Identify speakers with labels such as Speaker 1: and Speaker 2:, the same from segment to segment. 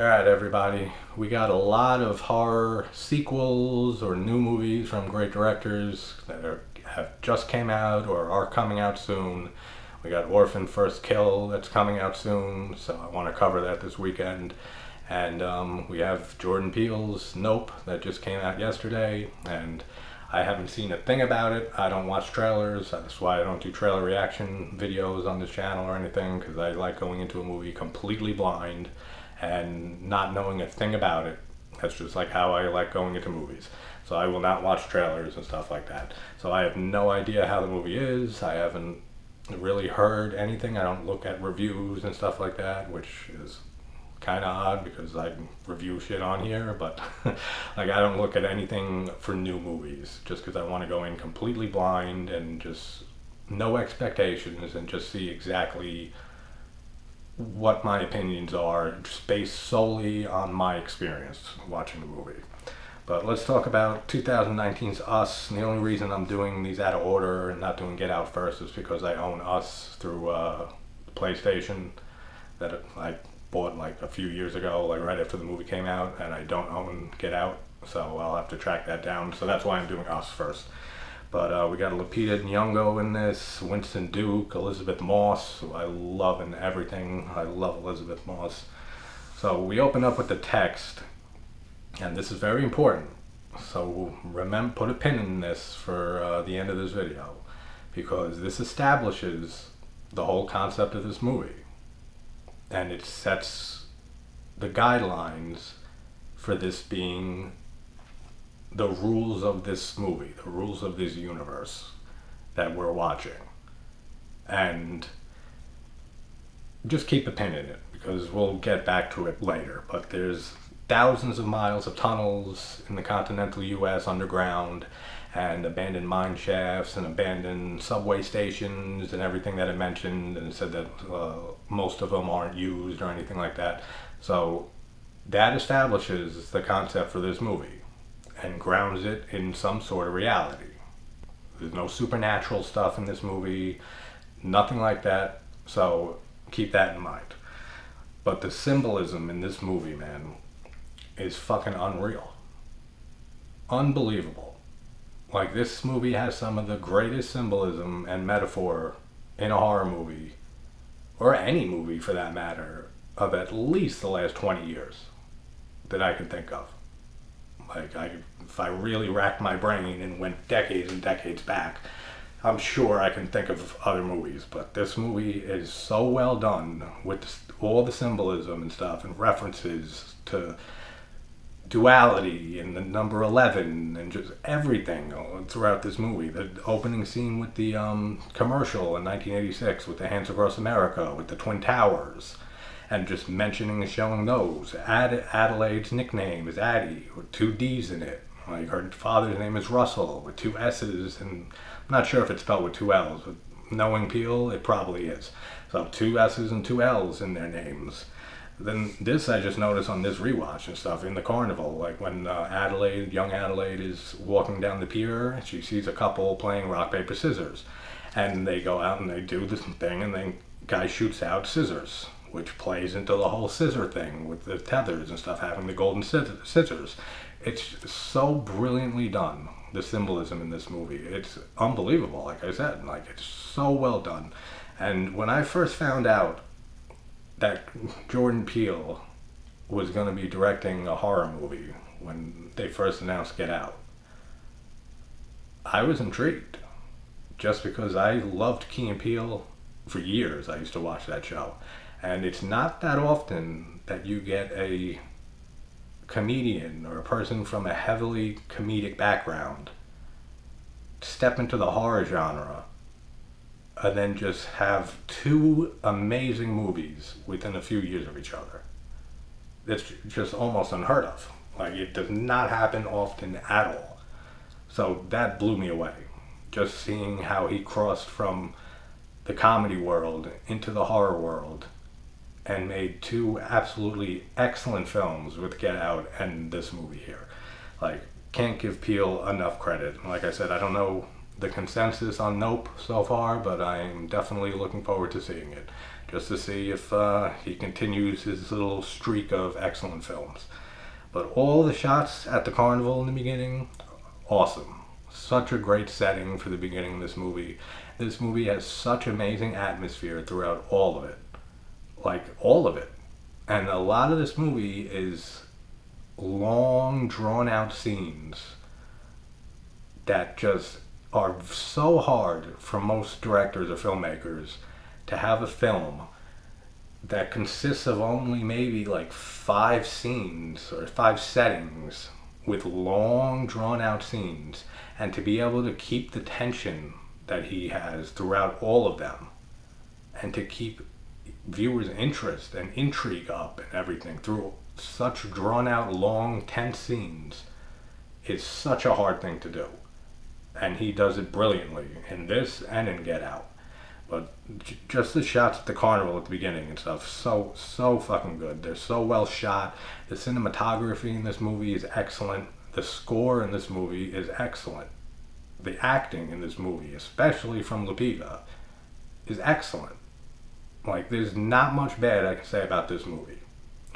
Speaker 1: Alright, everybody, we got a lot of horror sequels or new movies from great directors that have just came out or are coming out soon. We got Orphan First Kill that's coming out soon, so I want to cover that this weekend. And we have Jordan Peele's Nope that just came out yesterday, and I haven't seen a thing about it. I don't watch trailers. That's why I don't do trailer reaction videos on this channel or anything, because I like going into a movie completely blind and not knowing a thing about it. That's just like how I like going into movies. So I will not watch trailers and stuff like that. So I have no idea how the movie is. I haven't really heard anything. I don't look at reviews and stuff like that, which is kind of odd because I review shit on here, but like I don't look at anything for new movies just because I want to go in completely blind and just no expectations and just see exactly what my opinions are, just based solely on my experience watching the movie. But let's talk about 2019's Us. And the only reason I'm doing these out of order and not doing Get Out first is because I own Us through PlayStation that I bought like a few years ago, like right after the movie came out, and I don't own Get Out, so I'll have to track that down. So that's why I'm doing Us first. But we got Lupita Nyong'o in this, Winston Duke, Elizabeth Moss, who I love in everything. I love Elizabeth Moss. So we open up with the text, and this is very important. So remember, put a pin in this for the end of this video, because this establishes the whole concept of this movie. And it sets the guidelines for this being the rules of this movie, the rules of this universe that we're watching. And just keep a pin in it because we'll get back to it later. But there's thousands of miles of tunnels in the continental US underground, and abandoned mine shafts and abandoned subway stations and everything that it mentioned, and it said that most of them aren't used or anything like that. So that establishes the concept for this movie and grounds it in some sort of reality. There's no supernatural stuff in this movie, nothing like that, so keep that in mind. But the symbolism in this movie, man, is fucking unreal. Unbelievable. Like, this movie has some of the greatest symbolism and metaphor in a horror movie, or any movie for that matter, of at least the last 20 years that I can think of. Like, if I really racked my brain and went decades and decades back, I'm sure I can think of other movies. But this movie is so well done with all the symbolism and stuff and references to duality and the number 11 and just everything throughout this movie. The opening scene with the commercial in 1986 with the Hands Across America, with the Twin Towers, and just mentioning and showing those. Adelaide's nickname is Addie, with 2 D's in it. Like, her father's name is Russell, with 2 S's, and I'm not sure if it's spelled with 2 L's, but knowing Peele, it probably is. So 2 S's and 2 L's in their names. Then this I just noticed on this rewatch and stuff in the carnival, like when young Adelaide is walking down the pier, she sees a couple playing rock, paper, scissors, and they go out and they do this thing, and then guy shoots out scissors, which plays into the whole scissor thing with the tethers and stuff, having the golden scissors. It's so brilliantly done, the symbolism in this movie. It's unbelievable, like I said. Like, it's so well done. And when I first found out that Jordan Peele was going to be directing a horror movie when they first announced Get Out, I was intrigued. Just because I loved Key and Peele for years. I used to watch that show. And it's not that often that you get a comedian or a person from a heavily comedic background step into the horror genre and then just have 2 amazing movies within a few years of each other. It's just almost unheard of. Like, it does not happen often at all. So that blew me away. Just seeing how he crossed from the comedy world into the horror world and made 2 absolutely excellent films with Get Out and this movie here. Like, can't give Peele enough credit. Like I said, I don't know the consensus on Nope so far, but I'm definitely looking forward to seeing it. just to see if he continues his little streak of excellent films. But all the shots at the carnival in the beginning, awesome. Such a great setting for the beginning of this movie. This movie has such amazing atmosphere throughout all of it. Like, all of it. And a lot of this movie is long, drawn out scenes that just are so hard for most directors or filmmakers to have a film that consists of only maybe like 5 scenes or 5 settings with long drawn out scenes, and to be able to keep the tension that he has throughout all of them, and to keep viewers' interest and intrigue up and everything through such drawn out long tense scenes is such a hard thing to do. And he does it brilliantly in this and in Get Out. But just the shots at the carnival at the beginning and stuff, so fucking good. They're so well shot. The cinematography in this movie is excellent. The score in this movie is excellent. The acting in this movie, especially from Lupita, is excellent. Like, there's not much bad I can say about this movie.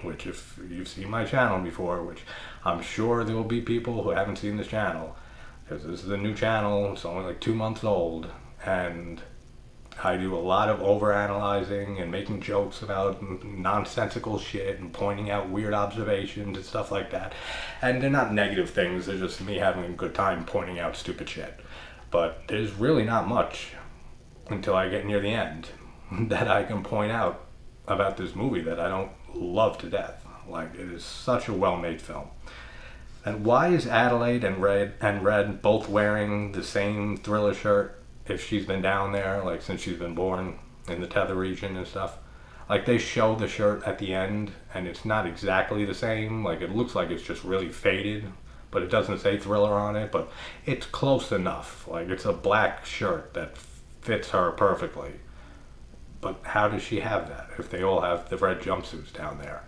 Speaker 1: Which, if you've seen my channel before, which I'm sure there will be people who haven't seen this channel, because this is a new channel, it's only like 2 months old, and I do a lot of overanalyzing and making jokes about nonsensical shit and pointing out weird observations and stuff like that. And they're not negative things, they're just me having a good time pointing out stupid shit. But there's really not much until I get near the end that I can point out about this movie that I don't love to death. Like, it is such a well-made film. And why is Adelaide and Red both wearing the same Thriller shirt if she's been down there, like, since she's been born in the Tether region and stuff? Like, they show the shirt at the end, and it's not exactly the same. Like, it looks like it's just really faded, but it doesn't say Thriller on it, but it's close enough. Like, it's a black shirt that fits her perfectly. But how does she have that if they all have the red jumpsuits down there?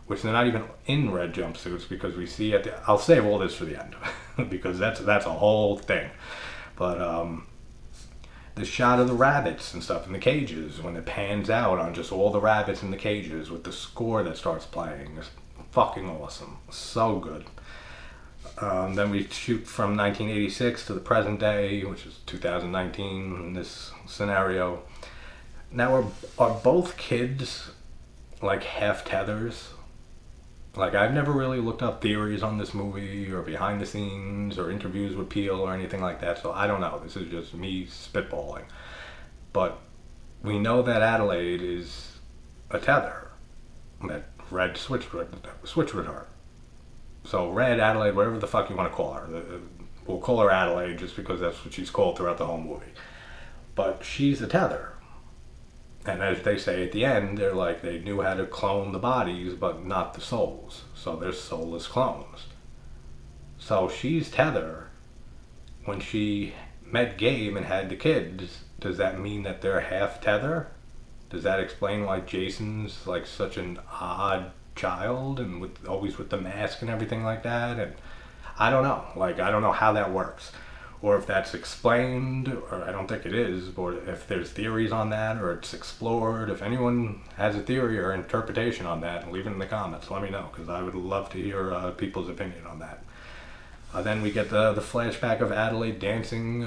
Speaker 1: Which they're not even in red jumpsuits, because we see I'll save all this for the end because that's a whole thing. But the shot of the rabbits and stuff in the cages, when it pans out on just all the rabbits in the cages with the score that starts playing, is fucking awesome. So good. Then we shoot from 1986 to the present day, which is 2019 in this scenario. Now, are both kids like half tethers? Like, I've never really looked up theories on this movie or behind the scenes or interviews with Peele or anything like that, so I don't know. This is just me spitballing. But we know that Adelaide is a tether, that Red switched with her. So Red, Adelaide, whatever the fuck you want to call her. We'll call her Adelaide just because that's what she's called throughout the whole movie. But she's a tether. And as they say at the end, they're like, they knew how to clone the bodies, but not the souls. So they're soulless clones. So she's Tether. When she met Gabe and had the kids, does that mean that they're half Tether? Does that explain why Jason's like such an odd child and always with the mask and everything like that? And I don't know. Like, I don't know how that works. Or if that's explained, or I don't think it is, but if there's theories on that, or it's explored. If anyone has a theory or interpretation on that, leave it in the comments. Let me know, because I would love to hear people's opinion on that. Then we get the flashback of Adelaide dancing,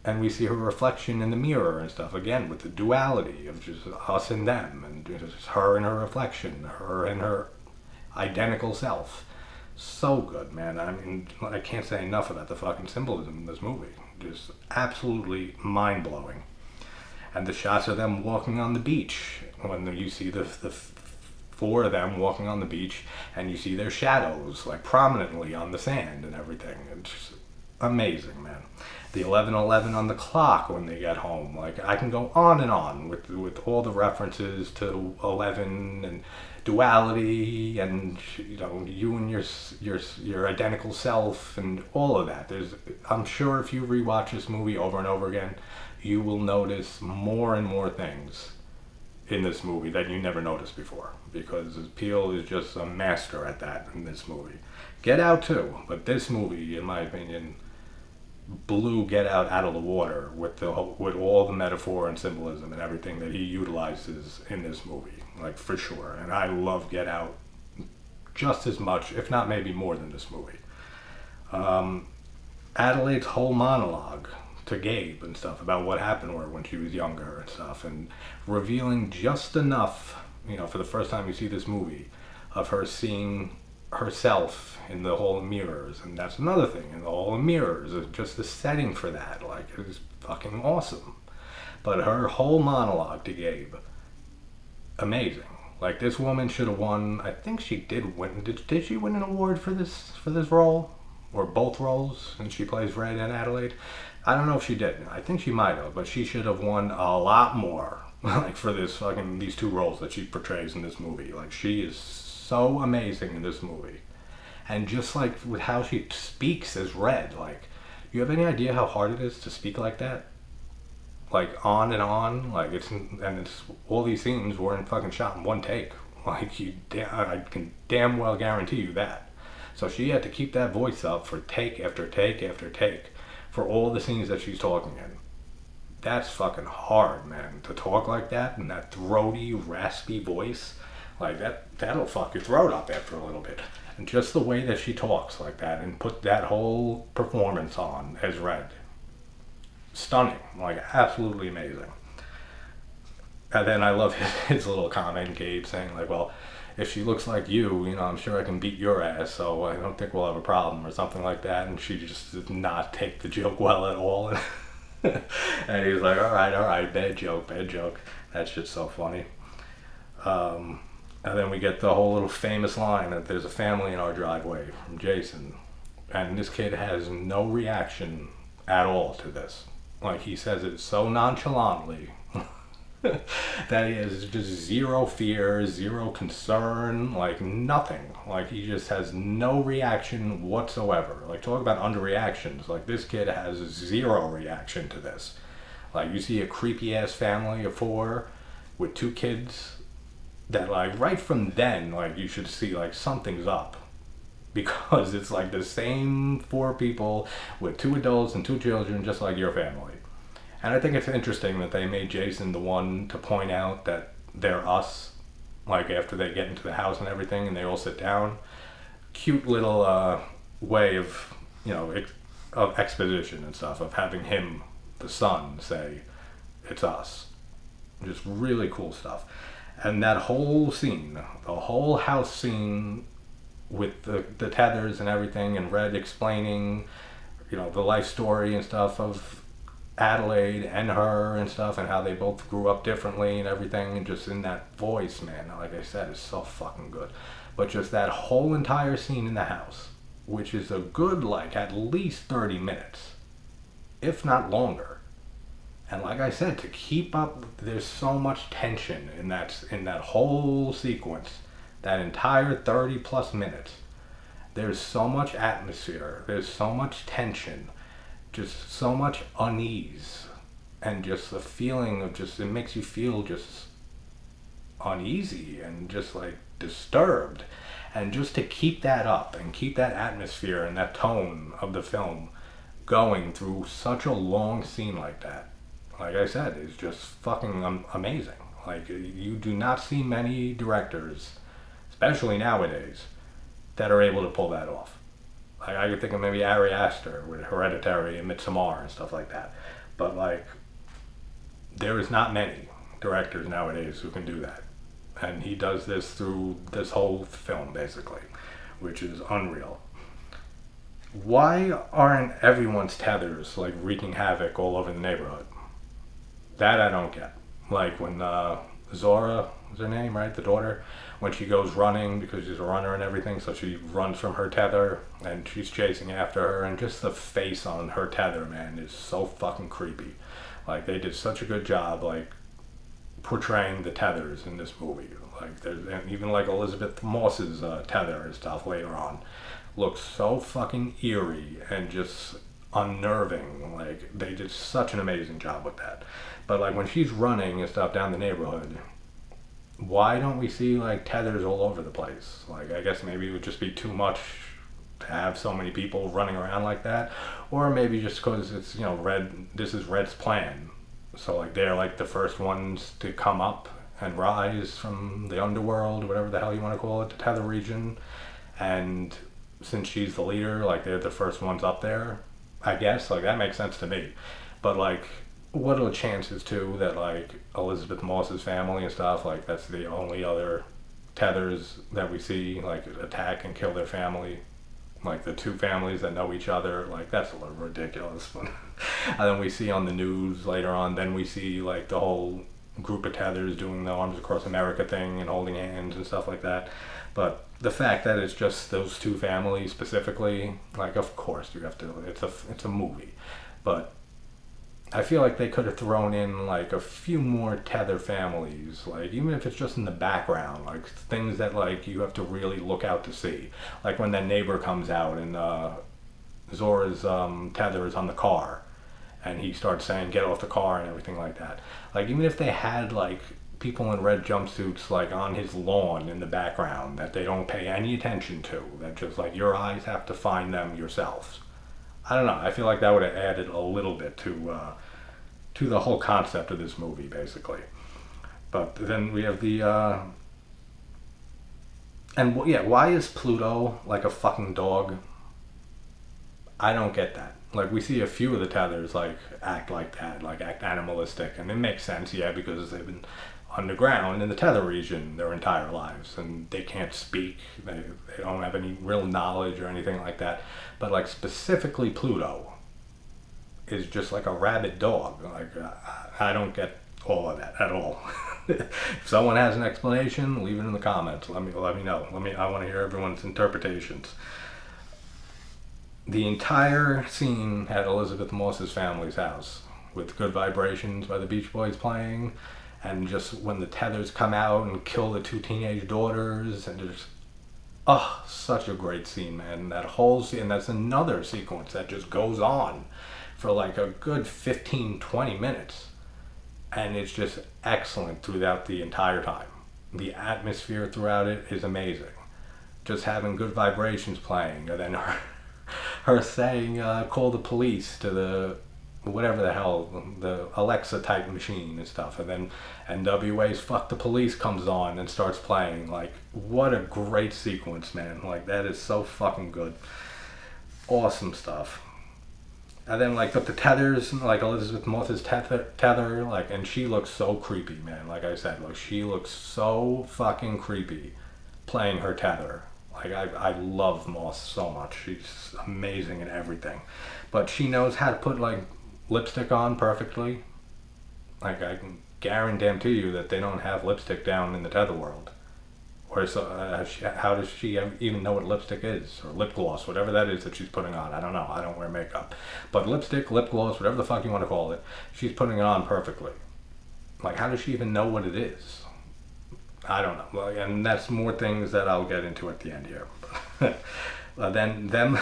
Speaker 1: and we see her reflection in the mirror and stuff, again, with the duality of just us and them, and just her and her reflection, her and her identical self. So good, man. I mean, I can't say enough about the fucking symbolism in this movie. Just absolutely mind-blowing. And the shots of them walking on the beach, when you see the 4 of them walking on the beach, and you see their shadows, like, prominently on the sand and everything. It's just amazing, man. The 11:11 on the clock when they get home. Like, I can go on and on with all the references to 11 and duality and, you know, you and your identical self and all of that. I'm sure if you rewatch this movie over and over again, you will notice more and more things in this movie that you never noticed before, because Peele is just a master at that in this movie. Get Out too, but this movie, in my opinion, blew Get Out of the water with with all the metaphor and symbolism and everything that he utilizes in this movie, like for sure. And I love Get Out just as much, if not maybe more than this movie. Adelaide's whole monologue to Gabe and stuff about what happened to her when she was younger and stuff, and revealing just enough, for the first time you see this movie, of her seeing herself in the hall of mirrors. And that's another thing, in the hall of mirrors is just the setting for that, like, it was fucking awesome. But her whole monologue to Gabe, amazing. Like, this woman should have won. I think she did win. Did she win an award for this role, or both roles? And she plays Red and Adelaide. I don't know if she did. I think she might have, but she should have won a lot more, like, for these two roles that she portrays in this movie. Like, she is so amazing in this movie, and just like with how she speaks as Red. Like, you have any idea how hard it is to speak like that? Like, on and on. Like, it's all these scenes weren't fucking shot in one take. Like, I can damn well guarantee you that. So she had to keep that voice up for take after take after take for all the scenes that she's talking in. That's fucking hard, man, to talk like that in that throaty, raspy voice. Like, that'll fuck your throat up after a little bit. And just the way that she talks like that and put that whole performance on as Red. Stunning. Like, absolutely amazing. And then I love his little comment, Gabe, saying, like, well, if she looks like you, I'm sure I can beat your ass, so I don't think we'll have a problem, or something like that. And she just did not take the joke well at all. And he's like, all right, bad joke. That shit's so funny. And then we get the whole little famous line that there's a family in our driveway from Jason. And this kid has no reaction at all to this. Like, he says it so nonchalantly that he has just zero fear, zero concern, like nothing. Like, he just has no reaction whatsoever. Like, talk about underreactions. Like, this kid has zero reaction to this. Like, you see a creepy ass family of 4 with 2 kids that, like, right from then, like, you should see, like, something's up. Because it's like the same 4 people with 2 adults and 2 children, just like your family. And I think it's interesting that they made Jason the one to point out that they're us, like, after they get into the house and everything and they all sit down. Cute little way of, of exposition and stuff, of having him, the son, say, it's us. Just really cool stuff. And that whole scene, the whole house scene with the tethers and everything, and Red explaining, the life story and stuff of Adelaide and her and stuff, and how they both grew up differently and everything, and just in that voice, man, like I said, is so fucking good. But just that whole entire scene in the house, which is a good, like, at least 30 minutes, if not longer. And like I said, to keep up, there's so much tension in that whole sequence, that entire 30 plus minutes. There's so much atmosphere, there's so much tension, just so much unease, and just the feeling of it makes you feel just uneasy and just like disturbed. And just to keep that up and keep that atmosphere and that tone of the film going through such a long scene like that, like I said, is just fucking amazing. Like, you do not see many directors, especially nowadays, that are able to pull that off. Like, I could think of maybe Ari Aster with Hereditary and Midsommar and stuff like that. But, like, there is not many directors nowadays who can do that. And he does this through this whole film, basically, which is unreal. Why aren't everyone's tethers, like, wreaking havoc all over the neighborhood? That I don't get. Like, when Zora was her name, right? The daughter, when she goes running, because she's a runner and everything, so she runs from her tether and she's chasing after her, and just the face on her tether, man, is so fucking creepy. Like, they did such a good job, like, portraying the tethers in this movie. Like, and even like Elizabeth Moss's tether and stuff later on looks so fucking eerie and just unnerving. Like, they did such an amazing job with that. But, like, when she's running and stuff down the neighborhood, why don't we see, like, tethers all over the place? Like, I guess maybe it would just be too much to have so many people running around like that, or maybe just because it's, you know, Red. This is Red's plan, so like they're like the first ones to come up and rise from the underworld, whatever the hell you want to call it, the Tether region, and since she's the leader, like they're the first ones up there. I guess like that makes sense to me, but like what are the chances too that like Elizabeth Moss's family and stuff, like that's the only other tethers that we see like attack and kill their family, like the two families that know each other, like that's a little ridiculous. And then we see on the news later on, then we see like the whole group of tethers doing the Arms Across America thing and holding hands and stuff like that. But the fact that it's just those two families specifically, like of course you have to, it's a movie, but I feel like they could have thrown in like a few more tether families, like even if it's just in the background, like things that like you have to really look out to see. Like when that neighbor comes out and Zora's tether is on the car, and he starts saying get off the car and everything like that. Like even if they had like people in red jumpsuits like on his lawn in the background that they don't pay any attention to, that just like your eyes have to find them yourselves. I don't know. I feel like that would have added a little bit to the whole concept of this movie, basically. But then we have the yeah, why is Pluto like a fucking dog? I don't get that. Like we see a few of the tethers like act like that, like act animalistic, and it makes sense, yeah, because they've been underground in the tether region their entire lives and they can't speak, they don't have any real knowledge or anything like that. But like specifically Pluto is just like a rabid dog. Like I don't get all of that at all. If someone has an explanation, leave it in the comments. Let me know. I want to hear everyone's interpretations. The entire scene at Elizabeth Moss's family's house with Good Vibrations by the Beach Boys playing, and just when the tethers come out and kill the two teenage daughters, and just such a great scene, man. That whole scene, that's another sequence that just goes on for like a good 15-20 minutes, and it's just excellent throughout the entire time. The atmosphere throughout it is amazing. Just having Good Vibrations playing, and then her saying call the police to the whatever the hell, the Alexa type machine and stuff, and then NWA's Fuck the Police comes on and starts playing. Like what a great sequence, man. Like that is so fucking good. Awesome stuff. And then like with the tethers, like Elizabeth Moss's tether, like, and she looks so creepy, man. Like I said, like she looks so fucking creepy playing her tether. Like I love Moss so much. She's amazing in everything. But she knows how to put like lipstick on perfectly. Like I can guarantee you that they don't have lipstick down in the tether world. Or so, how does she even know what lipstick is? Or lip gloss, whatever that is that she's putting on. I don't know. I don't wear makeup. But lipstick, lip gloss, whatever the fuck you want to call it, she's putting it on perfectly. Like how does she even know what it is? I don't know. Well, and that's more things that I'll get into at the end here. Then them,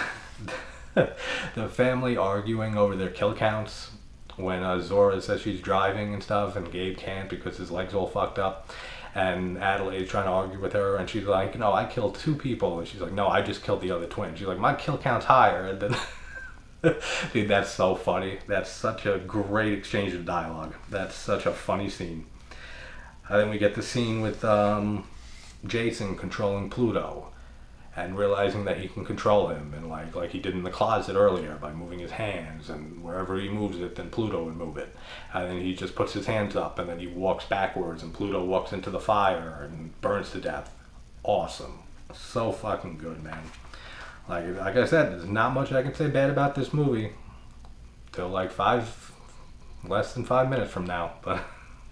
Speaker 1: the family arguing over their kill counts when Zora says she's driving and stuff, and Gabe can't because his leg's all fucked up. And Adelaide's trying to argue with her, and she's like, no, I killed 2 people. And she's like, no, I just killed the other twin. She's like, my kill count's higher. And then, dude, that's so funny. That's such a great exchange of dialogue. That's such a funny scene. And then we get the scene with Jason controlling Pluto and realizing that he can control him, and like he did in the closet earlier by moving his hands, and wherever he moves it, then Pluto would move it. And then he just puts his hands up, and then he walks backwards, and Pluto walks into the fire and burns to death. Awesome. So fucking good, man. Like I said, there's not much I can say bad about this movie till like less than 5 minutes from now, but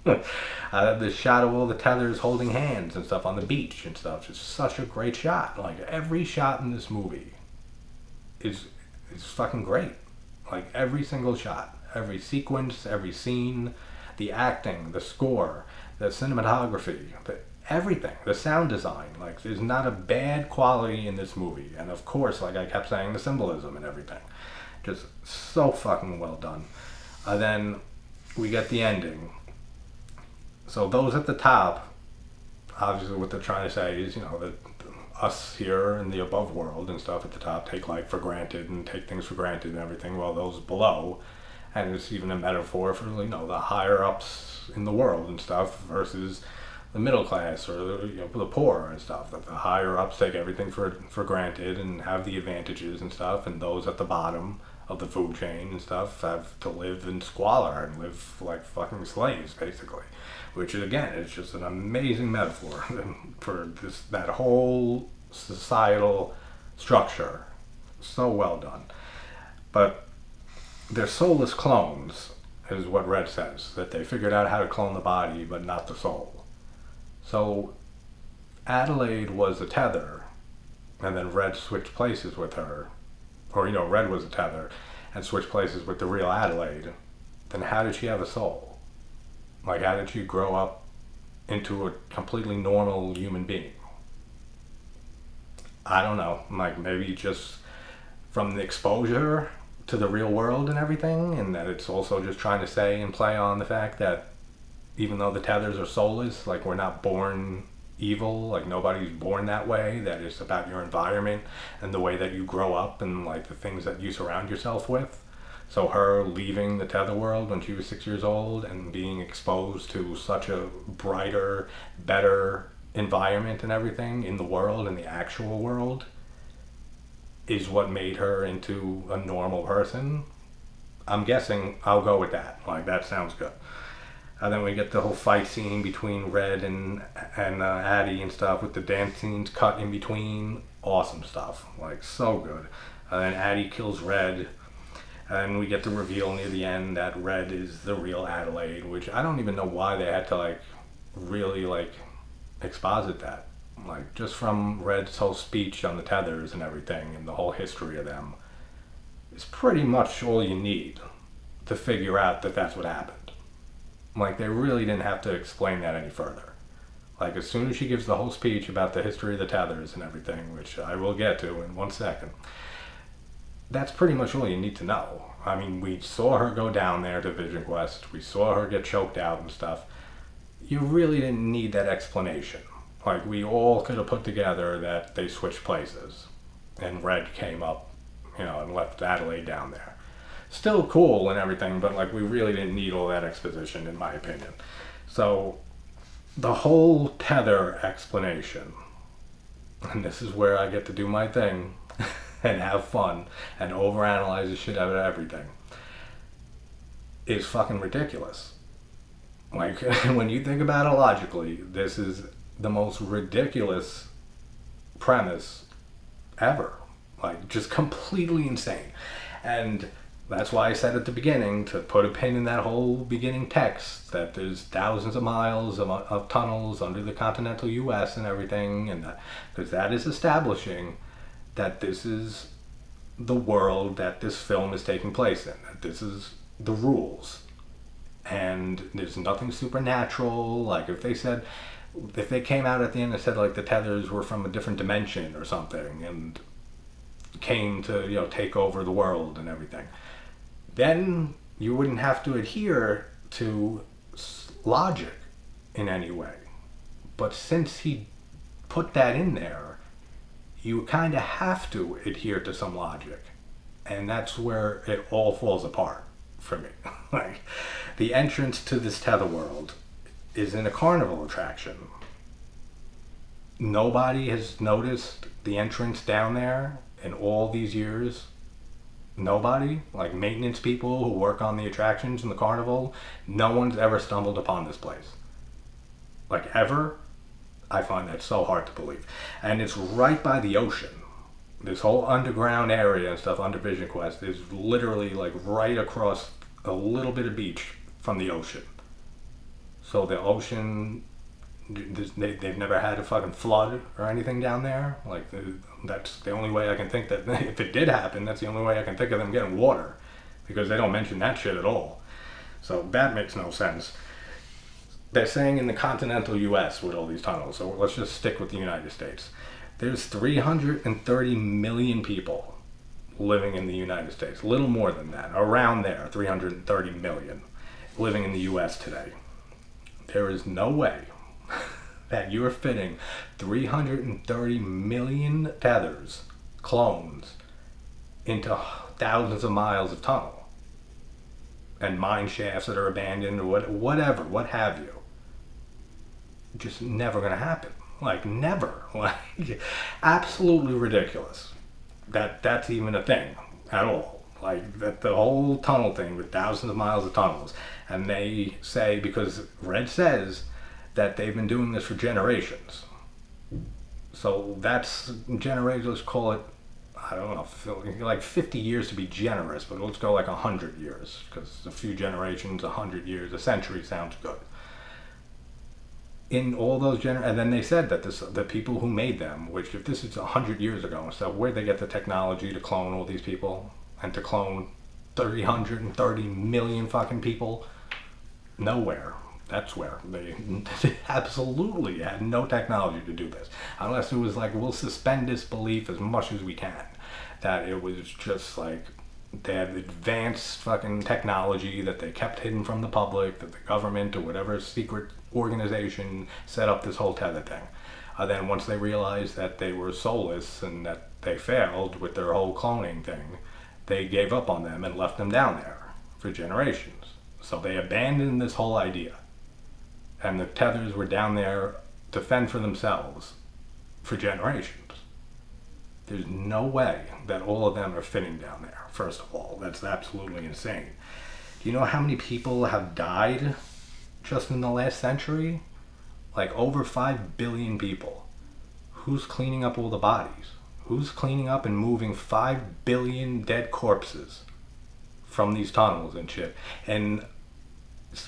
Speaker 1: the shot of all the tethers holding hands and stuff on the beach and stuff, just such a great shot. Like every shot in this movie is fucking great. Like every single shot, every sequence, every scene, the acting, the score, the cinematography, everything, the sound design. Like there's not a bad quality in this movie. And of course, like I kept saying, the symbolism and everything, just so fucking well done. Then we get the ending. So those at the top, obviously what they're trying to say is, you know, that us here in the above world and stuff at the top take life for granted and take things for granted and everything, while those below, and it's even a metaphor for, you know, the higher ups in the world and stuff versus the middle class or the, you know, the poor and stuff. That the higher ups take everything for granted and have the advantages and stuff, and those at the bottom of the food chain and stuff have to live in squalor and live like fucking slaves, basically. Which is, again, it's just an amazing metaphor for that whole societal structure. So well done. But they're soulless clones, is what Red says. That they figured out how to clone the body, but not the soul. So Adelaide was a tether, and then Red switched places with her. Or, you know, Red was a tether and switched places with the real Adelaide. Then how did she have a soul? Like, how did she grow up into a completely normal human being? I don't know. Like, maybe just from the exposure to the real world and everything, and that it's also just trying to say and play on the fact that even though the tethers are soulless, like, we're not born evil, like, nobody's born that way, that it's about your environment and the way that you grow up and, like, the things that you surround yourself with. So her leaving the tether world when she was 6 years old and being exposed to such a brighter, better environment and everything in the world, in the actual world, is what made her into a normal person. I'm guessing I'll go with that. Like, that sounds good. And then we get the whole fight scene between Red and Addie and stuff, with the dance scenes cut in between. Awesome stuff. Like, so good. And then Addie kills Red. And we get the reveal near the end that Red is the real Adelaide, which I don't even know why they had to, like, really, like, exposit that. Like, just from Red's whole speech on the tethers and everything and the whole history of them, it's pretty much all you need to figure out that that's what happened. Like, they really didn't have to explain that any further. Like, as soon as she gives the whole speech about the history of the tethers and everything, which I will get to in 1 second, that's pretty much all you need to know. I mean, we saw her go down there to Vision Quest. We saw her get choked out and stuff. You really didn't need that explanation. Like, we all could have put together that they switched places and Red came up, you know, and left Adelaide down there. Still cool and everything, but, like, we really didn't need all that exposition, in my opinion. So the whole tether explanation, and this is where I get to do my thing and have fun and overanalyze the shit out of everything, is fucking ridiculous. Like, when you think about it logically, this is the most ridiculous premise ever. Like, just completely insane. And that's why I said at the beginning to put a pin in that whole beginning text, that there's thousands of miles of tunnels under the continental US and everything, and because that is establishing that this is the world that this film is taking place in, that this is the rules, and there's nothing supernatural. Like, if they came out at the end and said, like, the tethers were from a different dimension or something and came to, you know, take over the world and everything, then you wouldn't have to adhere to logic in any way. But since he put that in there, you kind of have to adhere to some logic. And that's where it all falls apart for me. Like, the entrance to this tether world is in a carnival attraction. Nobody has noticed the entrance down there in all these years. Nobody, like maintenance people who work on the attractions in the carnival, no one's ever stumbled upon this place. Like, ever. I find that so hard to believe. And it's right by the ocean. This whole underground area and stuff under Vision Quest is literally, like, right across a little bit of beach from the ocean. So the ocean, they've never had a fucking flood or anything down there. Like, that's the only way I can think that if it did happen, that's the only way I can think of them getting water, because they don't mention that shit at all. So that makes no sense. They're saying in the continental US with all these tunnels, so let's just stick with the United States. There's 330 million people living in the United States, a little more than that, around there, 330 million living in the US today. There is no way that you're fitting 330 million tethers, clones, into thousands of miles of tunnel and mine shafts that are abandoned or whatever, what have you. Just never gonna happen. Like, never. Like, absolutely ridiculous that's even a thing at all. Like, that the whole tunnel thing with thousands of miles of tunnels. And they say, because Red says that they've been doing this for generations. So that's generations, let's call it, I don't know, like 50 years to be generous, but let's go like 100 years, because a few generations, 100 years, a century sounds good. In all those and then they said that the people who made them, which if this is 100 years ago and stuff, where'd they get the technology to clone all these people and to clone 330 million fucking people? Nowhere. That's where they absolutely had no technology to do this, unless it was like, we'll suspend disbelief as much as we can, that it was just like they had advanced fucking technology that they kept hidden from the public, that the government or whatever secret organization set up this whole tether thing. Then once they realized that they were soulless and that they failed with their whole cloning thing, they gave up on them and left them down there for generations. So they abandoned this whole idea. And the tethers were down there to fend for themselves for generations. There's no way that all of them are fitting down there, first of all. That's absolutely insane. Do you know how many people have died just in the last century? Like over 5 billion people. Who's cleaning up all the bodies? Who's cleaning up and moving 5 billion dead corpses from these tunnels and shit? And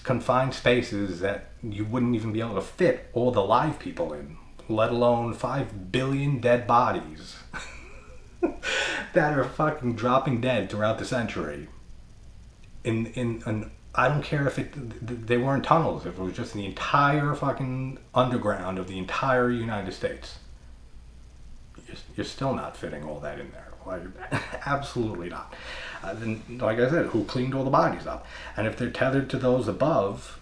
Speaker 1: confined spaces that you wouldn't even be able to fit all the live people in, let alone 5 billion dead bodies that are fucking dropping dead throughout the century. In I don't care if they weren't tunnels, if it was just the entire fucking underground of the entire United States. You're still not fitting all that in there. Like, absolutely not. Then, like I said, who cleaned all the bodies up? And if they're tethered to those above,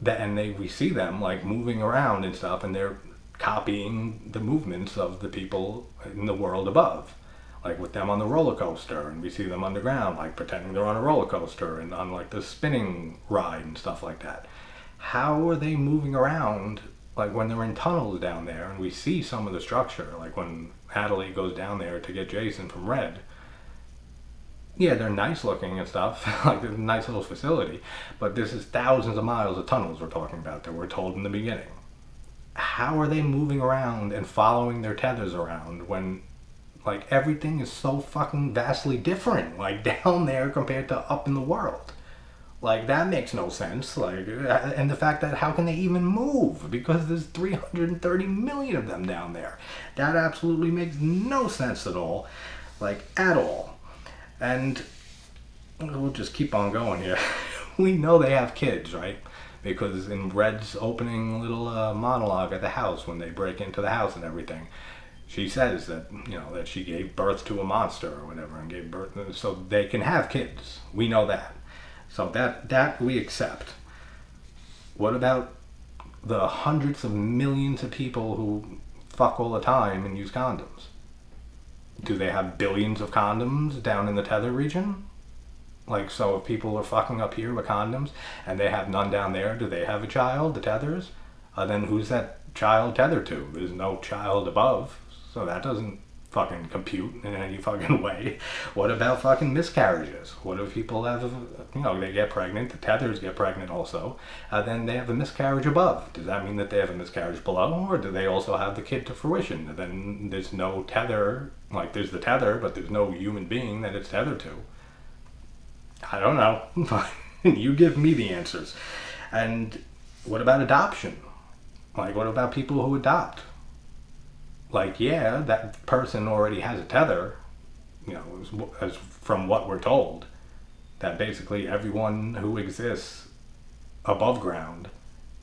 Speaker 1: we see them like moving around and stuff, and they're copying the movements of the people in the world above, like with them on the roller coaster, and we see them underground, like pretending they're on a roller coaster and on like the spinning ride and stuff like that. How are they moving around? Like when they're in tunnels down there, and we see some of the structure, like when Natalie goes down there to get Jason from Red. Yeah, they're nice looking and stuff, like a nice little facility, but this is thousands of miles of tunnels we're talking about that we're told in the beginning. How are they moving around and following their tethers around when, like, everything is so fucking vastly different, like down there compared to up in the world? Like, that makes no sense. Like, and the fact that how can they even move? Because there's 330 million of them down there. That absolutely makes no sense at all. Like, at all. And we'll just keep on going here. We know they have kids, right? Because in Red's opening little monologue at the house, when they break into the house and everything, she says that, that she gave birth to a monster or whatever, and gave birth, so they can have kids. We know that. So that we accept. What about the hundreds of millions of people who fuck all the time and use condoms? Do they have billions of condoms down in the tether region? Like, so if people are fucking up here with condoms and they have none down there, do they have a child, the tethers? Then who's that child tethered to? There's no child above, so that doesn't fucking compute in any fucking way. What about fucking miscarriages? What if people have, they get pregnant, the tethers get pregnant also, then they have a miscarriage above? Does that mean that they have a miscarriage below, or do they also have the kid to fruition? Then there's no tether, like there's the tether, but there's no human being that it's tethered to. I don't know. You give me the answers. And what about adoption? Like, what about people who adopt? Like, yeah, that person already has a tether, as from what we're told, that basically everyone who exists above ground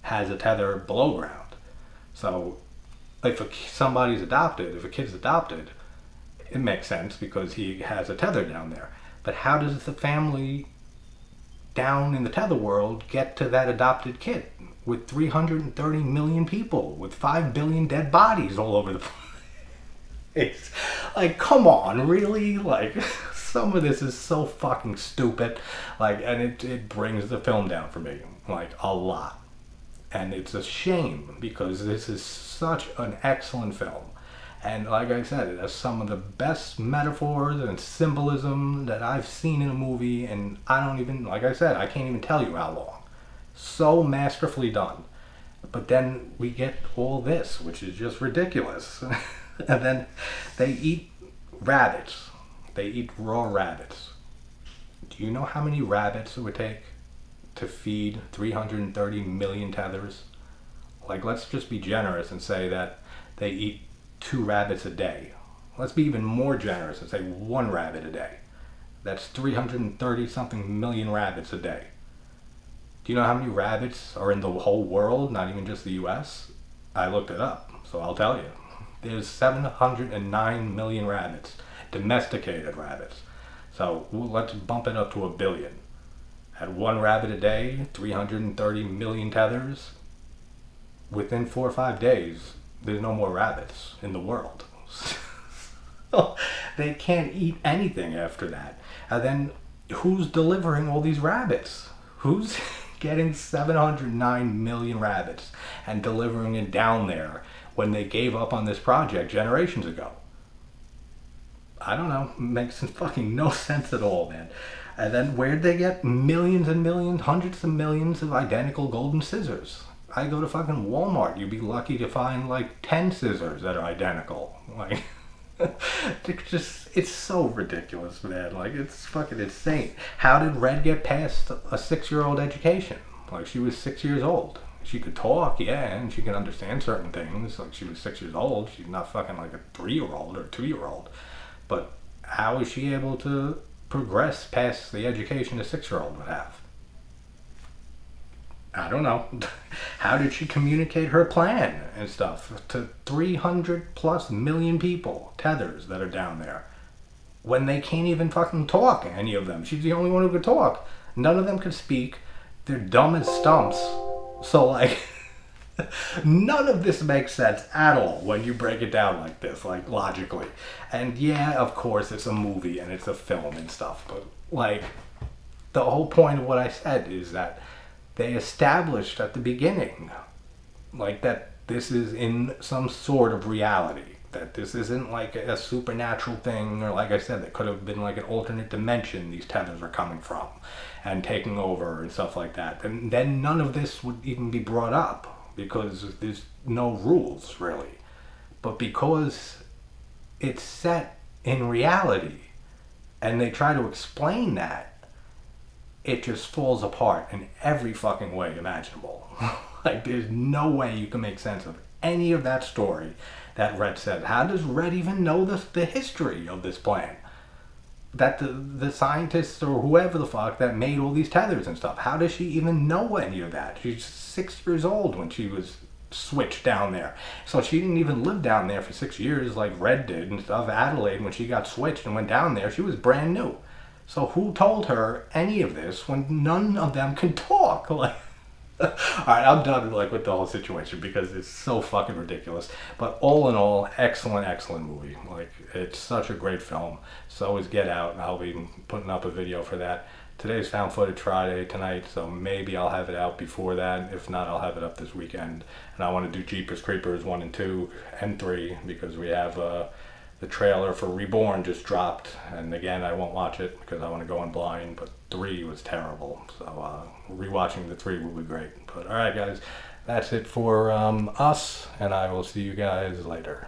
Speaker 1: has a tether below ground. So if somebody's adopted, if a kid's adopted, it makes sense because he has a tether down there. But how does the family down in the tether world get to that adopted kid? with 330 million people, with 5 billion dead bodies all over the place. It's like, come on, really? Like, some of this is so fucking stupid. Like, and it brings the film down for me, like, a lot. And it's a shame because this is such an excellent film. And like I said, it has some of the best metaphors and symbolism that I've seen in a movie. And I don't even, like I said, I can't even tell you how long. So masterfully done. But then we get all this, which is just ridiculous. And then they eat rabbits. They eat raw rabbits. Do you know how many rabbits it would take to feed 330 million tethers? Like, let's just be generous and say that they eat 2 rabbits a day. Let's be even more generous and say 1 rabbit a day. That's 330 something million rabbits a day. Do you know how many rabbits are in the whole world, not even just the US? I looked it up, so I'll tell you. There's 709 million rabbits, domesticated rabbits. So let's bump it up to 1 billion. At 1 rabbit a day, 330 million tethers. Within 4 or 5 days, there's no more rabbits in the world. They can't eat anything after that. And then who's delivering all these rabbits? Who's getting 709 million rabbits and delivering it down there when they gave up on this project generations ago? I don't know. Makes fucking no sense at all, man. And then where'd they get millions and millions, hundreds of millions of identical golden scissors? I go to fucking Walmart. You'd be lucky to find like 10 scissors that are identical. Like, it's so ridiculous, man. Like, it's fucking insane. How did Red get past a 6-year-old education? Like, she was 6 years old. She could talk, yeah, and she can understand certain things. Like, she was 6 years old. She's not fucking like a 3-year-old or a 2-year-old. But how is she able to progress past the education a 6-year-old would have? I don't know. How did she communicate her plan and stuff to 300 plus million people, tethers, that are down there, when they can't even fucking talk, any of them? She's the only one who could talk. None of them could speak. They're dumb as stumps. So, like, none of this makes sense at all when you break it down like this, like, logically. And yeah, of course, it's a movie and it's a film and stuff, but, like, the whole point of what I said is that they established at the beginning, like, that this is in some sort of reality, that this isn't like a supernatural thing, or like I said, that could have been like an alternate dimension these tethers are coming from and taking over and stuff like that. And then none of this would even be brought up because there's no rules, really. But because it's set in reality and they try to explain that, it just falls apart in every fucking way imaginable. Like, there's no way you can make sense of any of that story that Red said. How does Red even know the history of this plan? That the scientists or whoever the fuck that made all these tethers and stuff, how does she even know any of that? She's 6 years old when she was switched down there. So she didn't even live down there for 6 years like Red did and stuff. Adelaide, when she got switched and went down there, she was brand new. So who told her any of this when none of them can talk? Like, all right, I'm done with the whole situation because it's so fucking ridiculous. But all in all, excellent movie. Like, it's such a great film. So is Get Out, and I'll be putting up a video for that. Today's Found Footage Friday tonight, so maybe I'll have it out before that. If not, I'll have it up this weekend. And I want to do Jeepers Creepers 1 and 2 and 3 because we have the trailer for Reborn just dropped, and again, I won't watch it because I want to go in blind, but 3 was terrible, so rewatching the 3 will be great. But alright guys, that's it for us, and I will see you guys later.